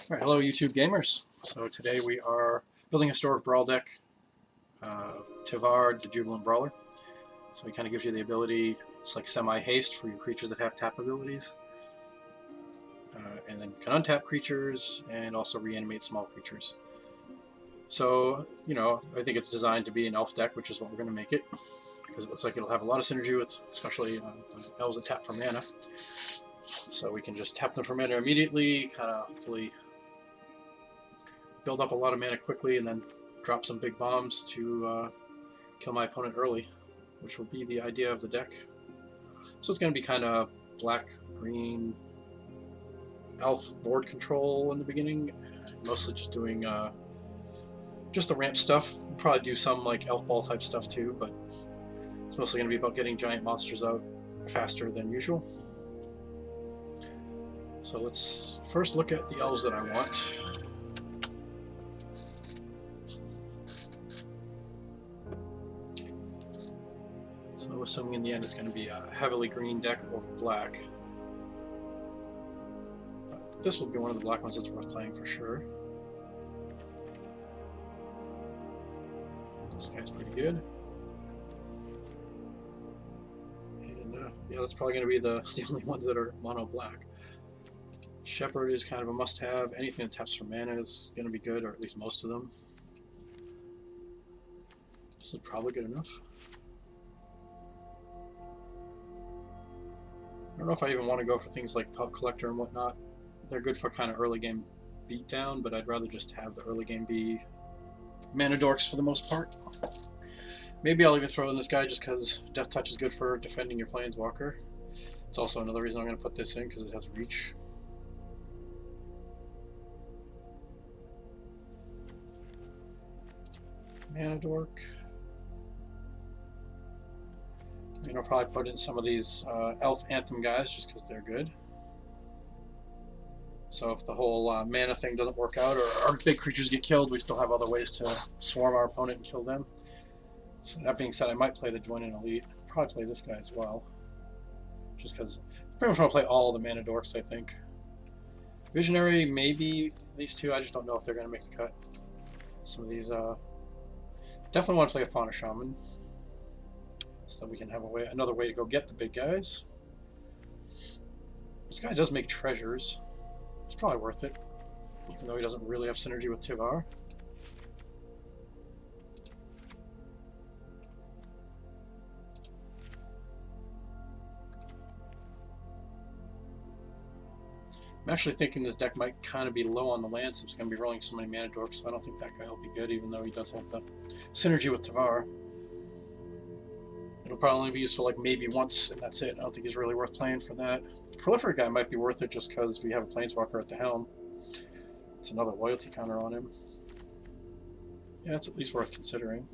Alright, hello YouTube gamers. So today we are building a Historic Brawl deck, Tyvar, the Jubilant Brawler. So he kind of gives you the ability, it's like semi-haste for your creatures that have tap abilities. And then you can untap creatures and also reanimate small creatures. So, I think it's designed to be an elf deck, which is what we're going to make it. Because it looks like it'll have a lot of synergy with, especially elves that tap for mana. So we can just tap them for mana immediately, kind of hopefully build up a lot of mana quickly and then drop some big bombs to kill my opponent early, which will be the idea of the deck. So it's going to be kind of black, green, elf board control in the beginning, mostly just doing just the ramp stuff. We'll probably do some like elf ball type stuff too, but it's mostly going to be about getting giant monsters out faster than usual. So let's first look at the elves that I want. So assuming in the end it's going to be a heavily green deck over black. But this will be one of the black ones that's worth playing for sure. This guy's pretty good. And yeah, that's probably going to be the only ones that are mono black. Shepherd is kind of a must-have. Anything that taps for mana is going to be good, or at least most of them. This is probably good enough. I don't know if I even want to go for things like Pub Collector and whatnot. They're good for kind of early game beatdown, but I'd rather just have the early game be mana dorks for the most part. Maybe I'll even throw in this guy just because Death Touch is good for defending your Planeswalker. It's also another reason I'm going to put this in because it has reach. Mana dork. I'll probably put in some of these Elf Anthem guys just because they're good. So if the whole mana thing doesn't work out or our big creatures get killed, we still have other ways to swarm our opponent and kill them. So that being said, I might play the Join in Elite. Probably play this guy as well. Just because I pretty much want to play all the mana dorks, I think. Visionary, maybe these two. I just don't know if they're going to make the cut. Some of these... definitely want to play a Fauna Shaman. So that we can have another way to go get the big guys. This guy does make treasures. It's probably worth it, even though he doesn't really have synergy with Tyvar. I'm actually thinking this deck might kind of be low on the land since it's going to be rolling so many mana dorks, so I don't think that guy will be good, even though he does have the synergy with Tyvar. It'll probably only be useful like maybe once, and that's it. I don't think he's really worth playing for that. The Proliferate guy might be worth it just because we have a Planeswalker at the helm. It's another loyalty counter on him. Yeah, it's at least worth considering.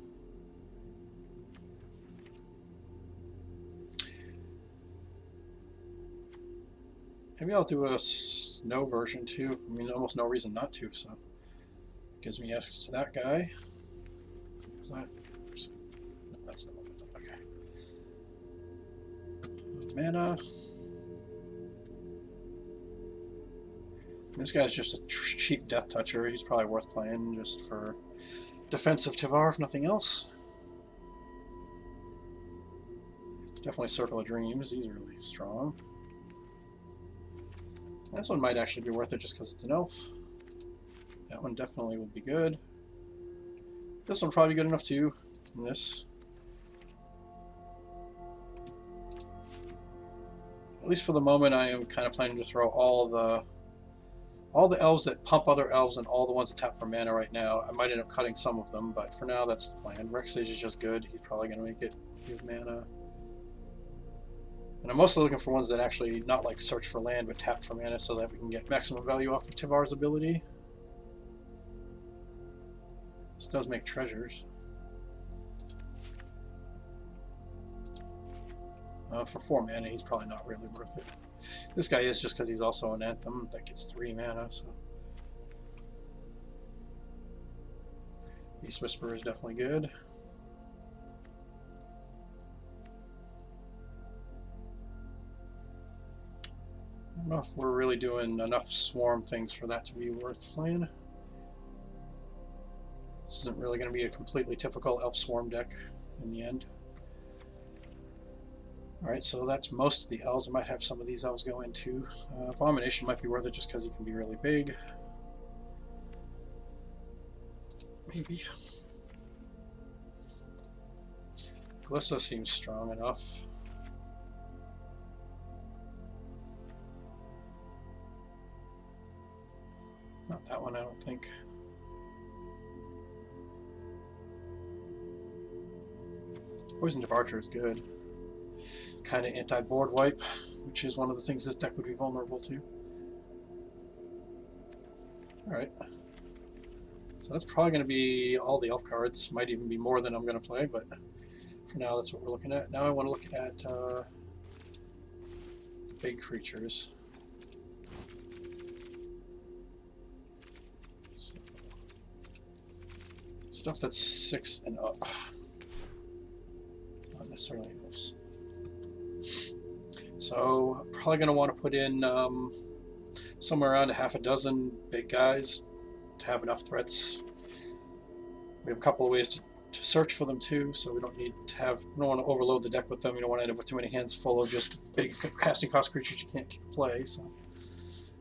Maybe I'll do a snow version too. I mean, almost no reason not to, so gives me access to that guy. That's the one. Okay. Mana. This guy's just a cheap Death Toucher. He's probably worth playing just for defensive Tyvar, if nothing else. Definitely Circle of Dreams. He's really strong. This one might actually be worth it just because it's an elf. That one definitely would be good. This one probably good enough too. And this. At least for the moment, I am kind of planning to throw all the elves that pump other elves and all the ones that tap for mana right now. I might end up cutting some of them, but for now that's the plan. Rexage is just good. He's probably going to make it. He has mana. And I'm mostly looking for ones that actually not like search for land, but tap for mana so that we can get maximum value off of Tyvar's ability. This does make treasures. For 4 mana, he's probably not really worth it. This guy is just because he's also an Anthem that gets 3 mana, so. Beast Whisperer is definitely good. don't know if we're really doing enough swarm things for that to be worth playing. This isn't really going to be a completely typical elf swarm deck in the end. Alright, so that's most of the elves. I might have some of these elves go into. Abomination might be worth it just because he can be really big. Maybe. Glissa seems strong enough. Not that one, I don't think. Poison Departure is good. Kind of anti-board wipe, which is one of the things this deck would be vulnerable to. Alright. So that's probably going to be all the elf cards. Might even be more than I'm going to play, but for now that's what we're looking at. Now I want to look at the big creatures. So, stuff that's 6 and up. Not necessarily elves. So probably going to want to put in somewhere around a half a dozen big guys to have enough threats. We have a couple of ways to search for them too, so we don't need to have, we don't want to overload the deck with them. You don't want to end up with too many hands full of just big casting cost creatures you can't play. So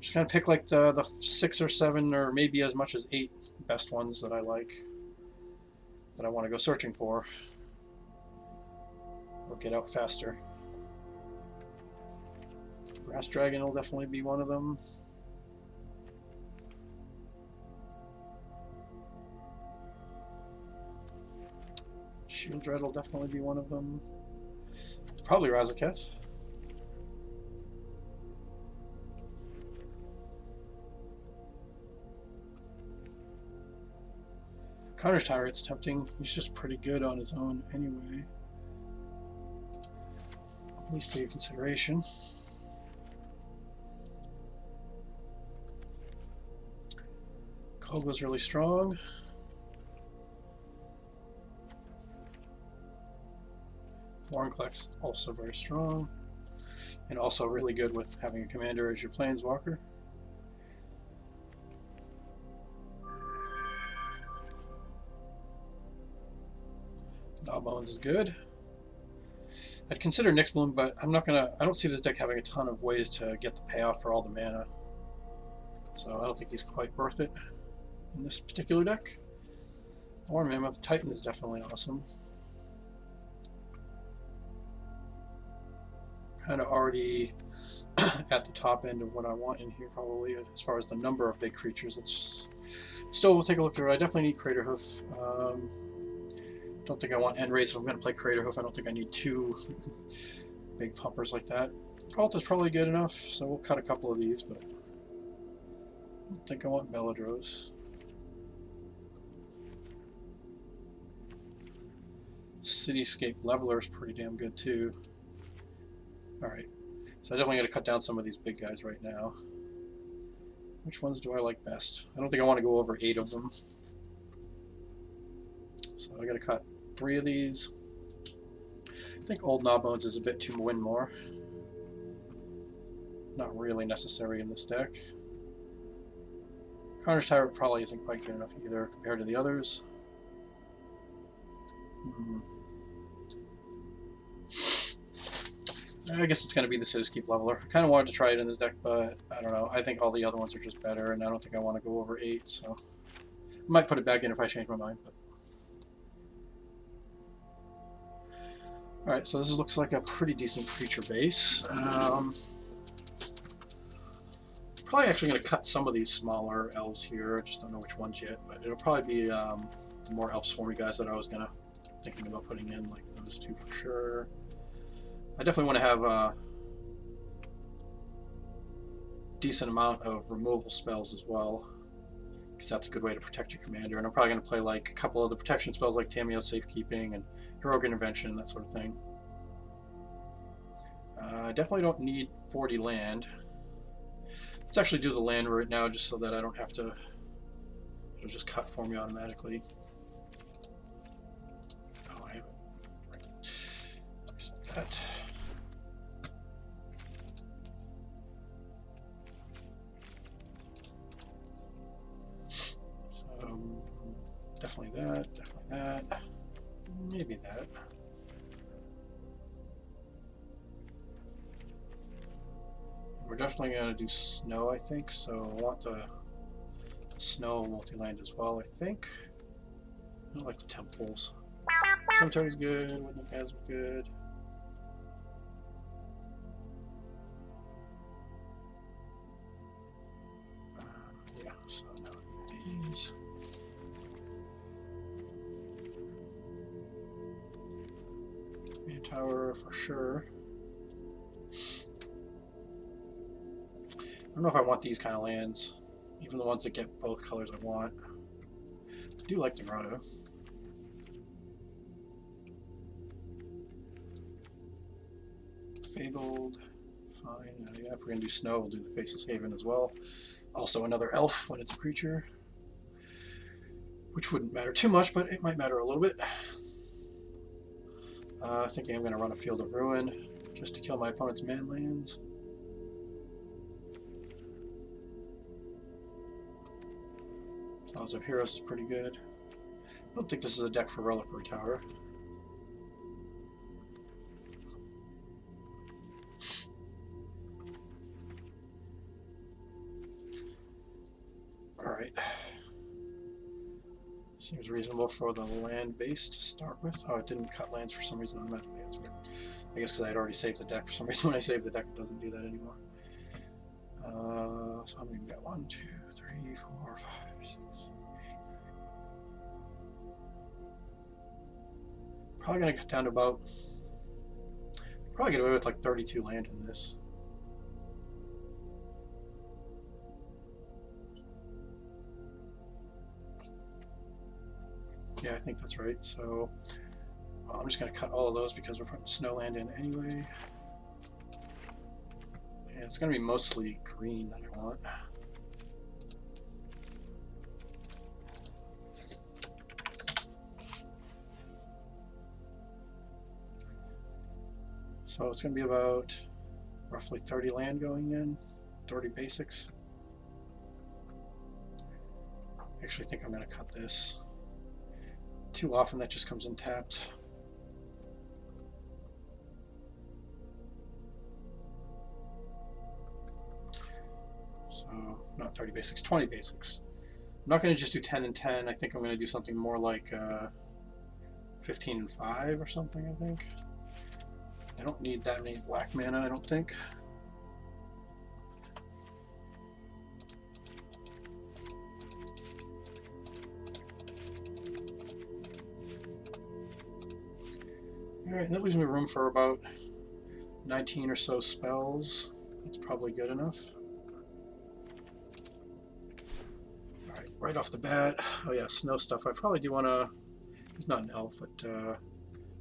just kind of pick like the 6 or 7 or maybe as much as 8 best ones that I like, that I want to go searching for or get out faster. Grass Dragon will definitely be one of them. Shield Dread will definitely be one of them. Probably Razaketh. Counter Tyrant's tempting. He's just pretty good on his own anyway. At least be a consideration. Kogo's really strong. Warnclack's also very strong, and also really good with having a commander as your planeswalker. Gnawbones is good. I'd consider Nyxbloom, but I don't see this deck having a ton of ways to get the payoff for all the mana. So I don't think he's quite worth it in this particular deck. War Mammoth Titan is definitely awesome. Kind of already at the top end of what I want in here, probably, as far as the number of big creatures. Let's still, we'll take a look through. I definitely need Craterhoof. Don't think I want End Race if I'm going to play Craterhoof. I don't think I need 2 big pumpers like that. Cult is probably good enough, so we'll cut a couple of these, but I don't think I want Belladros. Cityscape Leveler is pretty damn good too. Alright, so I definitely got to cut down some of these big guys right now. Which ones do I like best? I don't think I want to go over 8 of them. So I got to cut 3 of these. I think Old Gnawbones is a bit too win more. Not really necessary in this deck. Carnage Tyrant probably isn't quite good enough either compared to the others. I guess it's going to be the Cityscape Leveler. I kind of wanted to try it in this deck, but I don't know. I think all the other ones are just better, and I don't think I want to go over 8, so I might put it back in if I change my mind. But alright, so this looks like a pretty decent creature base. Probably actually going to cut some of these smaller elves here. I just don't know which ones yet, but it'll probably be the more elf swarmy guys that I was thinking about putting in, like those 2 for sure. I definitely want to have a decent amount of removal spells as well, because that's a good way to protect your commander. And I'm probably going to play like a couple of the protection spells like Tamiyo's Safekeeping and Heroic Intervention, that sort of thing. I definitely don't need 40 land. Let's actually do the land right now just so that I don't have to, it'll just cut for me automatically. Oh, I have it. Right. That. Definitely that, definitely that. Maybe that. We're definitely going to do snow, I think, so I want the snow multi-land as well, I think. I don't like the temples. Cemetery's good, Woodland Chasm's good. Yeah, so now these. Main tower for sure. I don't know if I want these kind of lands, even the ones that get both colors I want. I do like the grotto. Fabled, fine. Yeah, if we're gonna do snow, we'll do the Faceless Haven as well. Also another elf when it's a creature, which wouldn't matter too much, but it might matter a little bit. I think I'm gonna run a Field of Ruin just to kill my opponent's man lands. Laws of Heroes is pretty good. I don't think this is a deck for Reliquary Tower. Alright. Seems reasonable for the land base to start with. Oh, it didn't cut lands for some reason automatically. That's weird. I guess because I had already saved the deck. For some reason when I save the deck it doesn't do that anymore. So I'm going to get 1, 2, 3, 4, 5, 6. Probably going to cut down to about... Probably get away with like 32 land in this. Yeah, I think that's right. So I'm just going to cut all of those because we're putting snow land in anyway. And it's going to be mostly green that I want. So it's going to be about roughly 30 land going in, 30 basics. I actually think I'm going to cut this. Too often that just comes in tapped. So not 30 basics, 20 basics. I'm not going to just do 10 and 10. I think I'm going to do something more like 15 and 5 or something, I think. I don't need that many black mana, I don't think. Alright, that leaves me room for about 19 or so spells. That's probably good enough. Alright, right off the bat, oh yeah, snow stuff. I probably do want to, he's not an elf, but I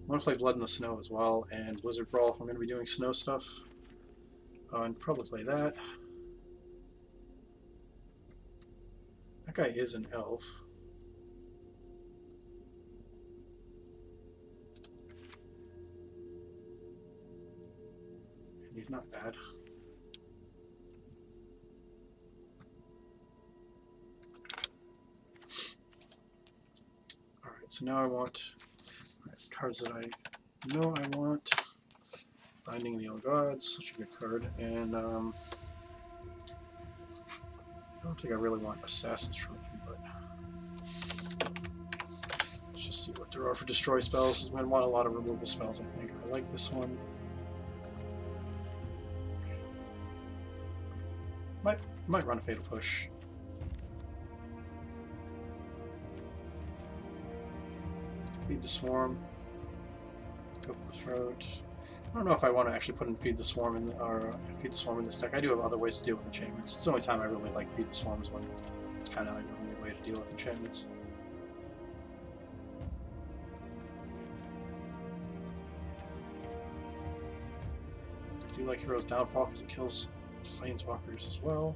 want to play Blood in the Snow as well, and Blizzard Brawl if I'm going to be doing snow stuff. And probably play that. That guy is an elf. And he's not bad. Alright, so now I want cards that I know I want. Binding the Old Gods, such a good card. And I don't think I really want Assassin's Trophy, but let's just see what there are for destroy spells. I want a lot of removal spells, I think. I like this one. Might run a Fatal Push. Feed the Swarm. Go for the Throat. I don't know if I want to actually put in Feed the Swarm in Feed the Swarm in this deck. I do have other ways to deal with enchantments. It's the only time I really like Feed the Swarm is when it's kind of like the only way to deal with enchantments. I do like Hero's Downfall because it kills Planeswalkers as well.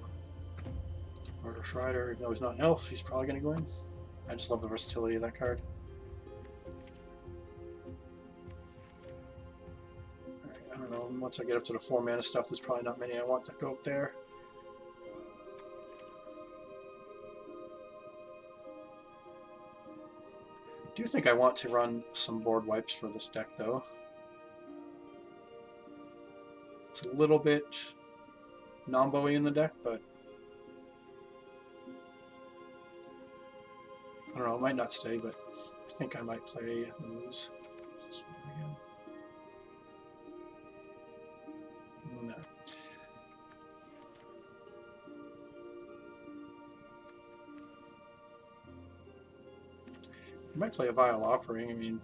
Murder Shrider, even though he's not an elf, he's probably going to go in. I just love the versatility of that card. I don't know, once I get up to the 4 mana stuff, there's probably not many I want that go up there. do think I want to run some board wipes for this deck, though. It's a little bit non-bowy in the deck, but I don't know, it might not stay, but I think I might play those. No. I might play a Vile Offering. I mean,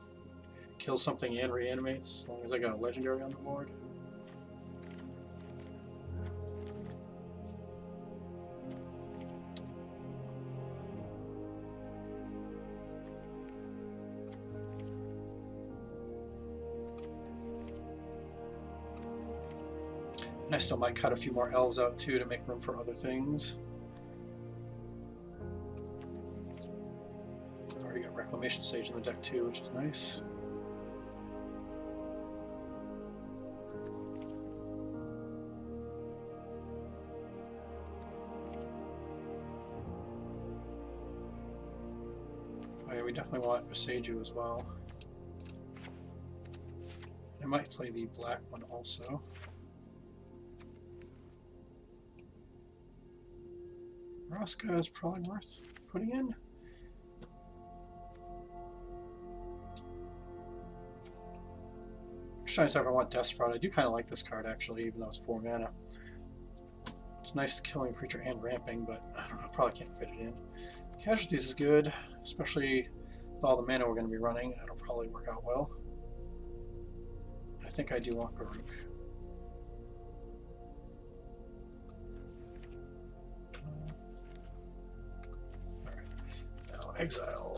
kill something and reanimates, as long as I got a legendary on the board. And I still might cut a few more elves out too to make room for other things. Already got Reclamation Sage in the deck too, which is nice. Oh yeah, we definitely want Boseiju as well. I might play the black one also. Rosca is probably worth putting in. I'm trying to decide if I want Death Sprout. I do kind of like this card actually, even though it's 4 mana. It's nice killing creature and ramping, but I don't know, I probably can't fit it in. Casualties is good, especially with all the mana we're going to be running. That'll probably work out well. I think I do want Garruk. Exile.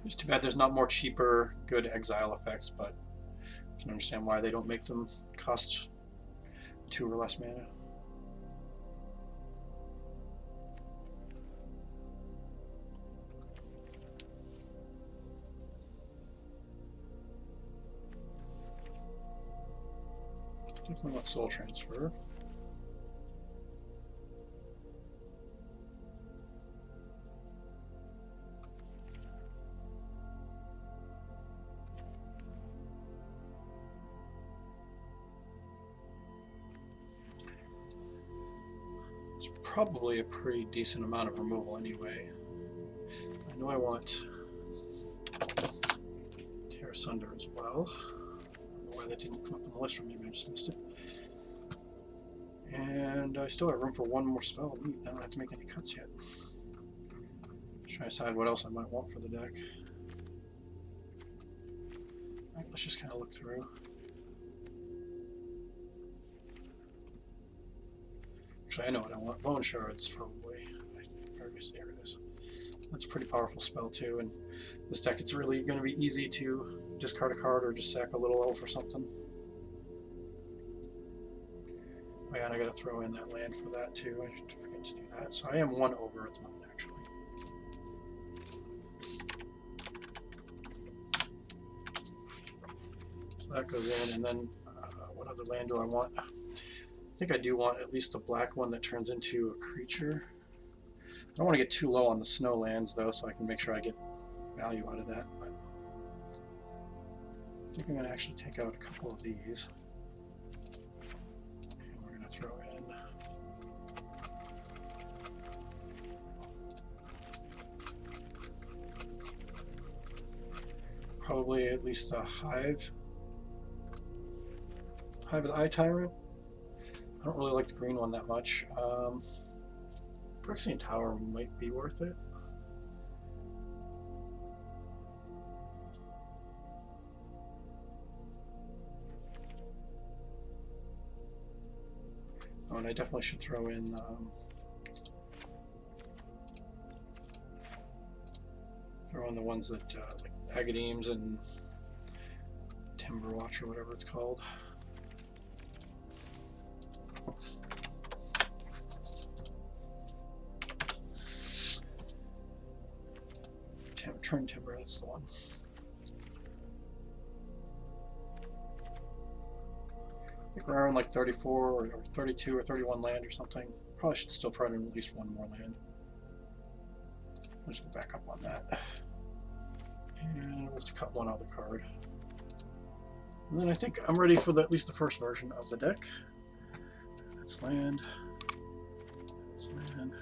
It's too bad there's not more cheaper, good exile effects, but I can understand why they don't make them cost 2 or less mana. Definitely want Soul Transfer. It's probably a pretty decent amount of removal anyway. I know I want Tear Asunder as well. Why that didn't come up on the list for me, I just missed it. And I still have room for one more spell. Neat, I don't have to make any cuts yet. Try to decide what else I might want for the deck. Alright, let's just kind of look through. Actually, I know what I want. Bone Shards, probably. There it is. That's a pretty powerful spell too, and this deck it's really going to be easy to discard a card or just sack a little elf or something. Oh yeah, and I got to throw in that land for that too. I should forget to do that. So I am 1 over at the moment actually. So that goes in, and then what other land do I want? I think I do want at least the black one that turns into a creature. I don't want to get too low on the snow lands though, so I can make sure I get value out of that. But I think I'm going to actually take out a couple of these. And we're going to throw in probably at least a Hive of the Eye Tyrant. I don't really like the green one that much. Phyrexian Tower might be worth it. Oh, and I definitely should throw in the ones that like Agadeems and Timberwatch or whatever it's called. Turn Timber, that's the one. I think we're around like 34 or 32 or 31 land or something. Probably should still try to at least one more land. Let's go back up on that. And we'll just cut one out of the card. And then I think I'm ready for at least the first version of the deck. That's land. That's land.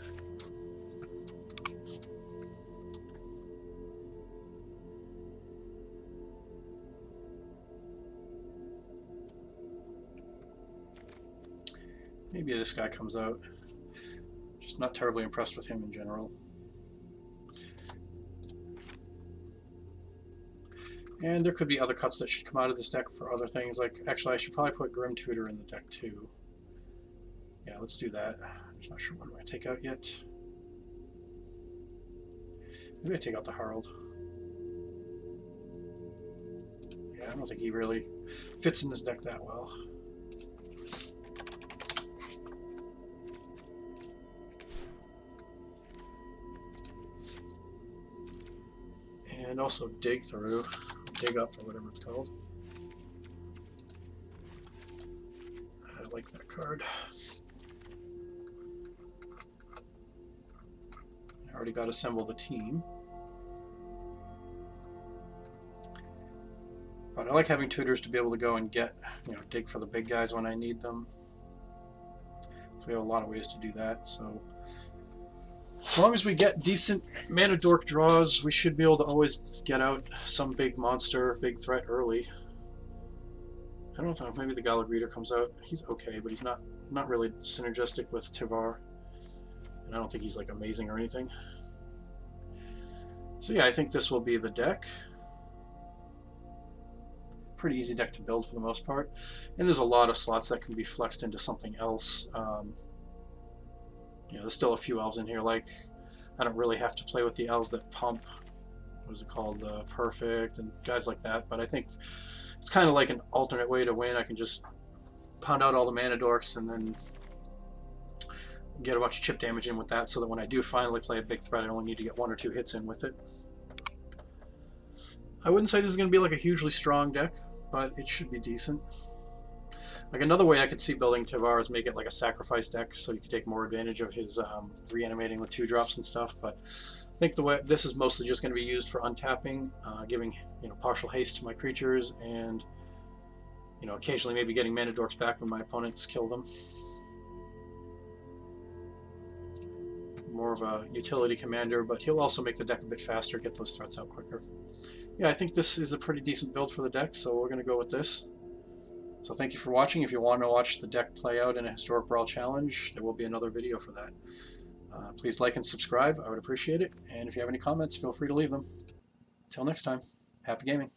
Maybe this guy comes out. Just not terribly impressed with him in general. And there could be other cuts that should come out of this deck for other things. Like, actually, I should probably put Grim Tutor in the deck too. Yeah, let's do that. I'm just not sure what I'm going to take out yet. Maybe I take out the Harald. Yeah, I don't think he really fits in this deck that well. And also dig through, dig up, or whatever it's called. I like that card. I already got to assemble the team. But I like having tutors to be able to go and get, dig for the big guys when I need them. So we have a lot of ways to do that. So as long as we get decent mana dork draws, we should be able to always get out some big monster, big threat early. I don't know, maybe the Gala Greeter comes out. He's okay, but he's not really synergistic with Tyvar. And I don't think he's like amazing or anything. So yeah, I think this will be the deck. Pretty easy deck to build for the most part. And there's a lot of slots that can be flexed into something else. There's still a few elves in here, like I don't really have to play with the elves that pump, what is it called, Perfect, and guys like that, but I think it's kind of like an alternate way to win. I can just pound out all the mana dorks and then get a bunch of chip damage in with that, so that when I do finally play a big threat, I only need to get 1 or 2 hits in with it. I wouldn't say this is going to be like a hugely strong deck, but it should be decent. Like another way I could see building Tyvar is make it like a sacrifice deck, so you can take more advantage of his reanimating with 2-drops and stuff. But I think the way this is mostly just going to be used for untapping, giving partial haste to my creatures, and occasionally maybe getting mana dorks back when my opponents kill them. More of a utility commander, but he'll also make the deck a bit faster, get those threats out quicker. Yeah, I think this is a pretty decent build for the deck, so we're going to go with this. So thank you for watching. If you want to watch the deck play out in a Historic Brawl challenge, there will be another video for that. Please like and subscribe. I would appreciate it. And if you have any comments, feel free to leave them. Until next time, happy gaming.